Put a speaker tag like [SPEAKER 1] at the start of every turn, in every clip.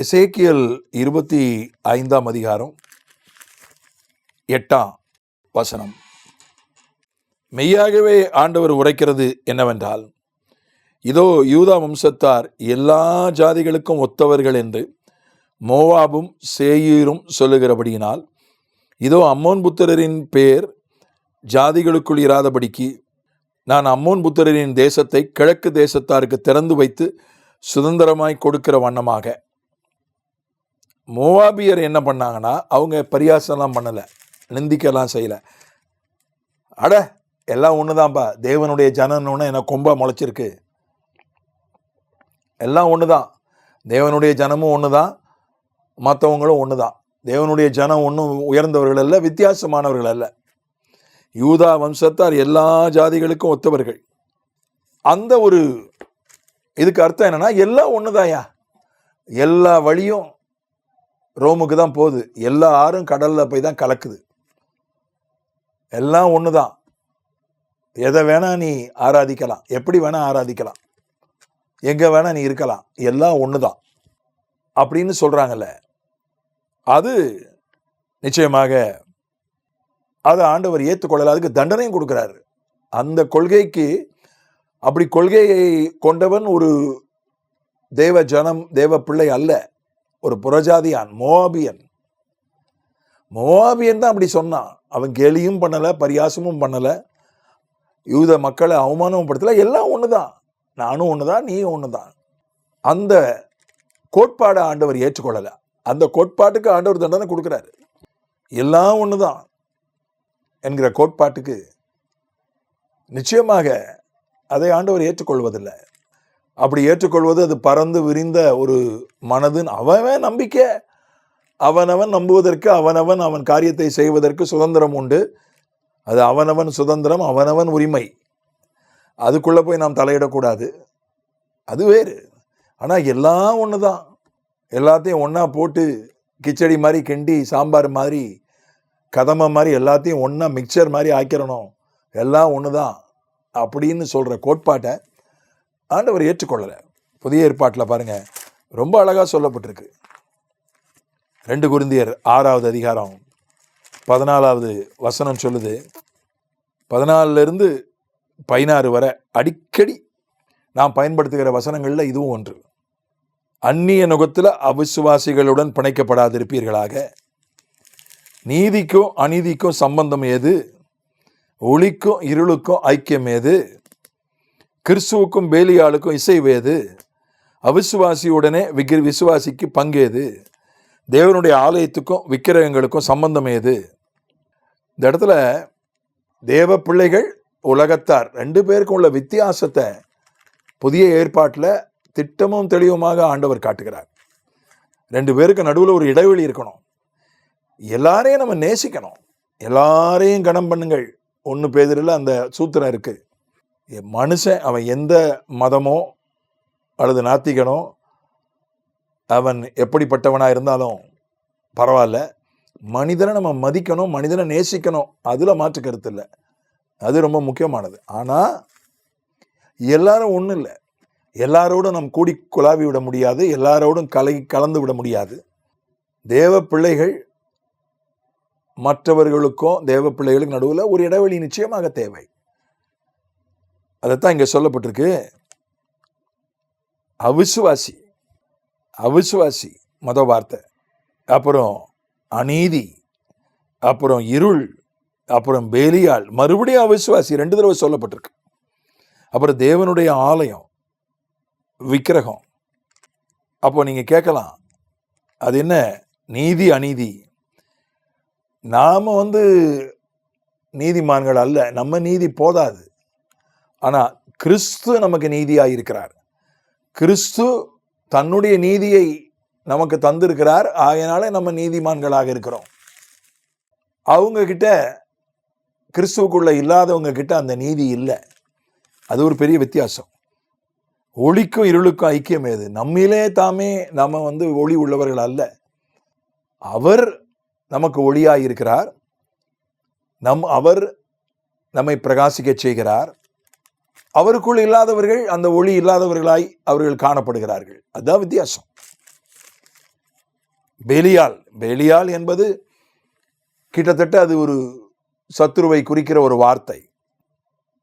[SPEAKER 1] எசேக்கியேல் 25ஆம் அதிகாரம் 8ஆம் வசனம். மெய்யாகவே ஆண்டவர் உரைக்கிறது என்னவென்றால், இதோ யூதா வம்சத்தார் எல்லா ஜாதிகளுக்கும் ஒத்தவர்கள் என்று மோவாபும் சேயீரும் சொல்லுகிறபடியினால், இதோ அம்மோன் புத்திரரின் பேர் ஜாதிகளுக்குள் இராதபடிக்கு நான் அம்மோன் புத்திரரின் தேசத்தை கிழக்கு தேசத்தாருக்கு திறந்து வைத்து சுதந்திரமாய் கொடுக்கிற வண்ணமாக. மோவாபியர் என்ன பண்ணாங்கன்னா, அவங்க பரியாசம்லாம் பண்ணலை, நிந்திக்கெல்லாம் செய்யலை. அட எல்லாம் ஒன்று தான்ப்பா, தேவனுடைய ஜனம்னு என்ன கொம்பா முளைச்சிருக்கு, எல்லாம் ஒன்று தான், தேவனுடைய ஜனமும் ஒன்று தான், மற்றவங்களும் ஒன்று தான். தேவனுடைய ஜனம் ஒன்றும் உயர்ந்தவர்கள் அல்ல, வித்தியாசமானவர்கள் அல்ல. யூதா வம்சத்தார் எல்லா ஜாதிகளுக்கும் ஒத்தவர்கள். அந்த ஒரு இதுக்கு அர்த்தம் என்னன்னா, எல்லாம் ஒன்று தான்யா, எல்லா வழியும் ரோமுக்கு தான் போகுது, எல்லா ஆறும் கடல்ல போய் தான் கலக்குது, எல்லாம் ஒன்று தான். எதை வேணா நீ ஆராதிக்கலாம், எப்படி வேணா ஆராதிக்கலாம், எங்க வேணா நீ இருக்கலாம், எல்லாம் ஒன்று தான் அப்படின்னு சொல்றாங்கல்ல. அது நிச்சயமாக அதை ஆண்டவர் ஏற்றுக்கொள்ளல, அதுக்கு தண்டனையும் கொடுக்கிறாரு. அந்த கொள்கைக்கு, அப்படி கொள்கையை கொண்டவன் ஒரு தேவ ஜனம், தேவ பிள்ளை அல்ல, ஒரு புறஜாதியான், மோவாபியன். மோவாபியன் தான் அப்படி சொன்னான். அவன் கேலியும் பண்ணலை, பரியாசமும் பண்ணலை, யூத மக்களை அவமானமும் படுத்தலை. எல்லாம் ஒன்று தான், நானும் ஒன்று தான், நீயும் ஒன்று தான். அந்த கோட்பாடை ஆண்டவர் ஏற்றுக்கொள்ளலை. அந்த கோட்பாட்டுக்கு ஆண்டவர் தண்டனை கொடுக்குறாரு. எல்லாம் ஒன்று தான் என்கிற கோட்பாட்டுக்கு நிச்சயமாக அதை ஆண்டவர் ஏற்றுக்கொள்வதில்லை. அப்படி ஏற்றுக்கொள்வது அது பறந்து விரிந்த ஒரு மனதின் அவன் நம்பிக்கை. அவனவன் நம்புவதற்கு, அவனவன் அவன் காரியத்தை செய்வதற்கு சுதந்திரம் உண்டு. அது அவனவன் சுதந்திரம், அவனவன் உரிமை. அதுக்குள்ளே போய் நாம் தலையிடக்கூடாது, அது வேறு. ஆனால் எல்லாம் ஒன்று தான். எல்லாத்தையும் ஒன்றா போட்டு கிச்சடி மாதிரி கிண்டி, சாம்பார் மாதிரி, கதமை மாதிரி எல்லாத்தையும் ஒன்றா மிக்சர் மாதிரி ஆக்கிடணும், எல்லாம் ஒன்று தான் அப்படின்னு சொல்கிற கோட்பாட்டை ஆண்டவர் ஏற்றுக்கொள்ளலை. புதிய ஏற்பாட்டில் பாருங்க, ரொம்ப அழகாக சொல்லப்பட்டிருக்கு. 2 கொரிந்தியர் 6ஆவது அதிகாரம் 14ஆவது வசனம் சொல்லுது. 14 16 வரை அடிக்கடி நாம் பயன்படுத்துகிற வசனங்களில் இதுவும் ஒன்று. அந்நிய நுகத்தில் அவிசுவாசிகளுடன் பிணைக்கப்படாதிருப்பீர்களாக. நீதிக்கும் அநீதிக்கும் சம்பந்தம் ஏது? ஒளிக்கும் இருளுக்கும் ஐக்கியம் ஏது? கிறிஸ்துவுக்கும் பேலியாளுக்கும் இசைவேது? அவிசுவாசியுடனே விசுவாசிக்கு பங்கேது? தேவனுடைய ஆலயத்துக்கும் விக்கிரகங்களுக்கும் சம்பந்தம் ஏது? இந்த இடத்துல தேவ பிள்ளைகள், உலகத்தார் 2 பேருக்கும் உள்ள வித்தியாசத்தை புதிய ஏற்பாட்டில் திட்டமும் தெளிவுமாக ஆண்டவர் காட்டுகிறார். 2 பேருக்கு நடுவில் ஒரு இடைவெளி இருக்கணும். எல்லாரையும் நம்ம நேசிக்கணும், எல்லாரையும் கனம் பண்ணுங்கள். 1 பேதுருல அந்த சூத்திரம் இருக்கு. மனுஷன் அவன் எந்த மதமோ அல்லது நாத்திகனோ, அவன் எப்படிப்பட்டவனாக இருந்தாலும் பரவாயில்ல, மனிதனை நம்ம மதிக்கணும், மனிதனை நேசிக்கணும், அதில் மாற்று கருத்து இல்லை. அது ரொம்ப முக்கியமானது. ஆனால் எல்லாரும் ஒன்றும் இல்லை, எல்லாரோடும் நம் கூடி குழாவி விட முடியாது, எல்லாரோடும் கலந்து விட முடியாது. தேவ பிள்ளைகள் மற்றவர்களுக்கும் தேவ பிள்ளைகளுக்கு நடுவில் ஒரு இடைவெளி நிச்சயமாக தேவை. அதைத்தான் இங்கே சொல்லப்பட்டிருக்கு. அவிசுவாசி, அவிசுவாசி மத வார்த்தை, அப்புறம் அநீதி, அப்புறம் இருள், அப்புறம் பேலியாள், மறுபடியும் அவிசுவாசி 2 தடவை சொல்லப்பட்டிருக்கு. அப்புறம் தேவனுடைய ஆலயம், விக்கிரகம். அப்போ நீங்கள் கேட்கலாம், அது என்ன நீதி அநீதி? நாம் நீதிமான்கள் அல்ல, நம்ம நீதி போதாது. ஆனால் கிறிஸ்து நமக்கு நீதியாக இருக்கிறார். கிறிஸ்து தன்னுடைய நீதியை நமக்கு தந்திருக்கிறார். ஆகையினால நம்ம நீதிமான்களாக இருக்கிறோம். அவங்க கிட்ட, கிறிஸ்துவுக்குள்ள இல்லாதவங்க கிட்ட அந்த நீதி இல்லை. அது ஒரு பெரிய வித்தியாசம். ஒளிக்கும் இருளுக்கும் ஐக்கியம் ஏது? நம்மிலே தாமே நம்ம ஒளி உள்ளவர்கள் அல்ல. அவர் நமக்கு ஒளியாக இருக்கிறார். அவர் நம்மை பிரகாசிக்க செய்கிறார். அவருக்குள் இல்லாதவர்கள் அந்த ஒளி இல்லாதவர்களாய் அவர்கள் காணப்படுகிறார்கள். அதுதான் வித்தியாசம். பேலியால் என்பது கிட்டத்தட்ட அது ஒரு சத்துருவை குறிக்கிற ஒரு வார்த்தை.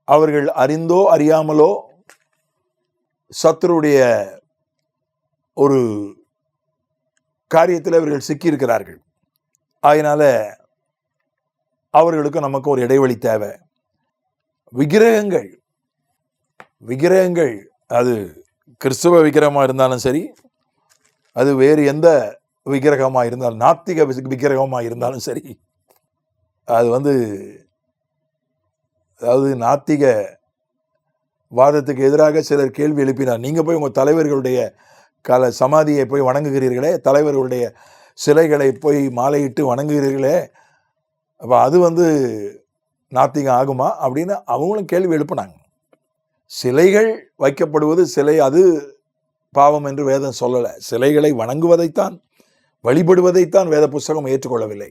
[SPEAKER 1] அவர்கள் அறிந்தோ அறியாமலோ சத்துருடைய ஒரு காரியத்தில் அவர்கள் சிக்கியிருக்கிறார்கள். அதனால அவர்களுக்கு நமக்கு ஒரு இடைவெளி தேவை. விக்கிரகங்கள் அது கிறிஸ்துவ விக்கிரகமாக இருந்தாலும் சரி, அது வேறு எந்த விக்கிரகமாக இருந்தாலும், நாத்திக விக்கிரகமாக இருந்தாலும் சரி, அது அதாவது நாத்திக வாதத்துக்கு எதிராக சிலர் கேள்வி எழுப்பினார். நீங்க போய் உங்க தலைவர்களுடைய சமாதியை போய் வணங்குகிறீர்களே, தலைவர்களுடைய சிலைகளை போய் மாலையிட்டு வணங்குகிறீர்களே, அப்ப அது நாத்திகம் ஆகுமா அப்படின்னு அவங்களும் கேள்வி எழுப்பினாங்க. சிலைகள் வைக்கப்படுவது அது பாவம் என்று வேதம் சொல்லலை. சிலைகளை வணங்குவதைத்தான், வழிபடுவதைத்தான் வேத புஸ்தகம் ஏற்றுக்கொள்ளவில்லை.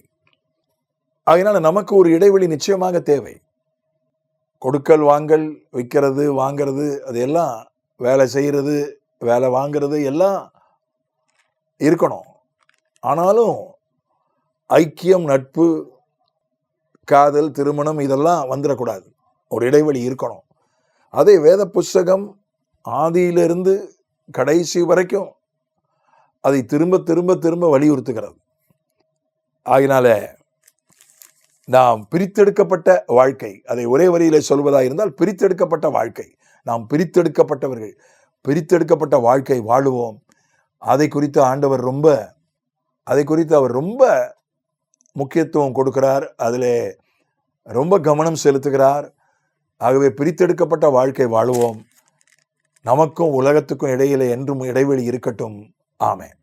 [SPEAKER 1] அதனால நமக்கு ஒரு இடைவெளி நிச்சயமாக தேவை. கொடுக்கல் வாங்கல், விற்கிறது வாங்கிறது, அது எல்லாம் வேலை செய்கிறது, வேலை வாங்கிறது எல்லாம் இருக்கணும். ஆனாலும் ஐக்கியம், நட்பு, காதல், திருமணம் இதெல்லாம் வந்துடக்கூடாது. ஒரு இடைவெளி இருக்கணும். அதே வேத புஸ்தகம் ஆதியிலிருந்து கடைசி வரைக்கும் அதை திரும்ப திரும்ப திரும்ப வலியுறுத்துகிறது. ஆகினால நாம் பிரித்தெடுக்கப்பட்ட வாழ்க்கை, அதை ஒரே வரியிலே சொல்வதாக இருந்தால் பிரித்தெடுக்கப்பட்ட வாழ்க்கை, நாம் பிரித்தெடுக்கப்பட்டவர்கள், பிரித்தெடுக்கப்பட்ட வாழ்க்கை வாழுவோம். அதை குறித்து அவர் ரொம்ப முக்கியத்துவம் கொடுக்கிறார், அதில் ரொம்ப கவனம் செலுத்துகிறார். ஆகவே பிரித்தெடுக்கப்பட்ட வாழ்க்கை வாழுவோம். நமக்கும் உலகத்துக்கும் இடையிலே என்றும் இடைவெளி இருக்கட்டும். ஆமென்.